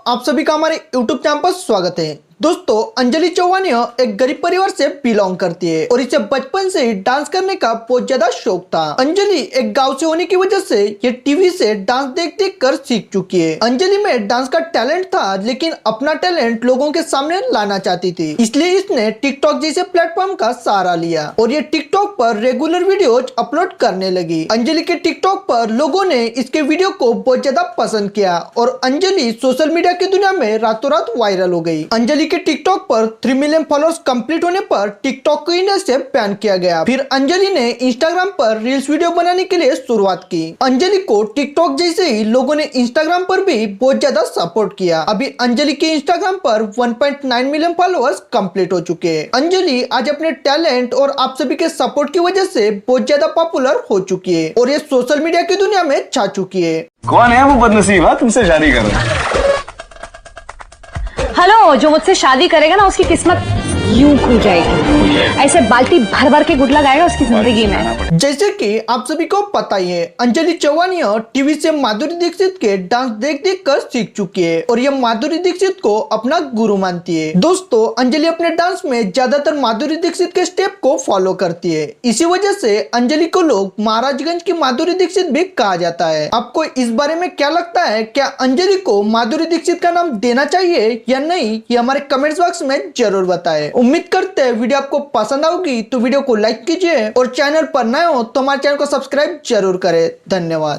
आप सभी का हमारे YouTube चैनल पर स्वागत है। दोस्तों, अंजलि चौहान एक गरीब परिवार से बिलोंग करती है और इसे बचपन से ही डांस करने का बहुत ज्यादा शौक था। अंजलि एक गांव से होने की वजह से ये टीवी से डांस देख देख कर सीख चुकी है। अंजलि में डांस का टैलेंट था, लेकिन अपना टैलेंट लोगों के सामने लाना चाहती थी, इसलिए इसने टिकटॉक जैसे प्लेटफॉर्म का सहारा लिया और ये टिकटॉक पर रेगुलर वीडियोज अपलोड करने लगी। अंजलि के टिकटॉक पर लोगों ने इसके वीडियो को बहुत ज्यादा पसंद किया और अंजलि सोशल मीडिया की दुनिया में रातों रात वायरल हो गई। अंजलि के टिकटॉक पर 3 मिलियन फॉलोअर्स कंप्लीट होने पर टिकटॉक को इंडिया से बैन किया गया। फिर अंजलि ने इंस्टाग्राम पर रील्स वीडियो बनाने के लिए शुरुआत की। अंजलि को टिकटॉक जैसे ही लोगों ने इंस्टाग्राम पर भी बहुत ज्यादा सपोर्ट किया। अभी अंजलि के इंस्टाग्राम पर 1.9 मिलियन फॉलोअर्स कंप्लीट हो चुके हैं। अंजलि आज अपने टैलेंट और आप सभी के सपोर्ट की वजह से बहुत ज्यादा पॉपुलर हो चुकी है और ये सोशल मीडिया की दुनिया में छा चुकी है। कौन है वो बदनसीब तुमसे शादी कर रहा है? हेलो, जो मुझसे शादी करेगा ना उसकी किस्मत यूं खुल जाएगी। ऐसे बाल्टी भर भर के गुड लगाएगा उसकी जिंदगी में। जैसे कि आप सभी को पता ही है, अंजलि चौहान टीवी से माधुरी दीक्षित के डांस देख देख कर सीख चुकी है और ये माधुरी दीक्षित को अपना गुरु मानती है। दोस्तों, अंजलि अपने डांस में ज्यादातर माधुरी दीक्षित के स्टेप को फॉलो करती है। इसी वजह से अंजलि को लोग महाराजगंज की माधुरी दीक्षित भी कहा जाता है। आपको इस बारे में क्या लगता है? क्या अंजलि को माधुरी दीक्षित का नाम देना चाहिए या नहीं, ये हमारे कमेंट्स बॉक्स में जरूर बताएं। उम्मीद करते हैं वीडियो आपको पसंद आएगी, तो वीडियो को लाइक कीजिए और चैनल पर नए हो तो हमारे चैनल को सब्सक्राइब जरूर करें। धन्यवाद।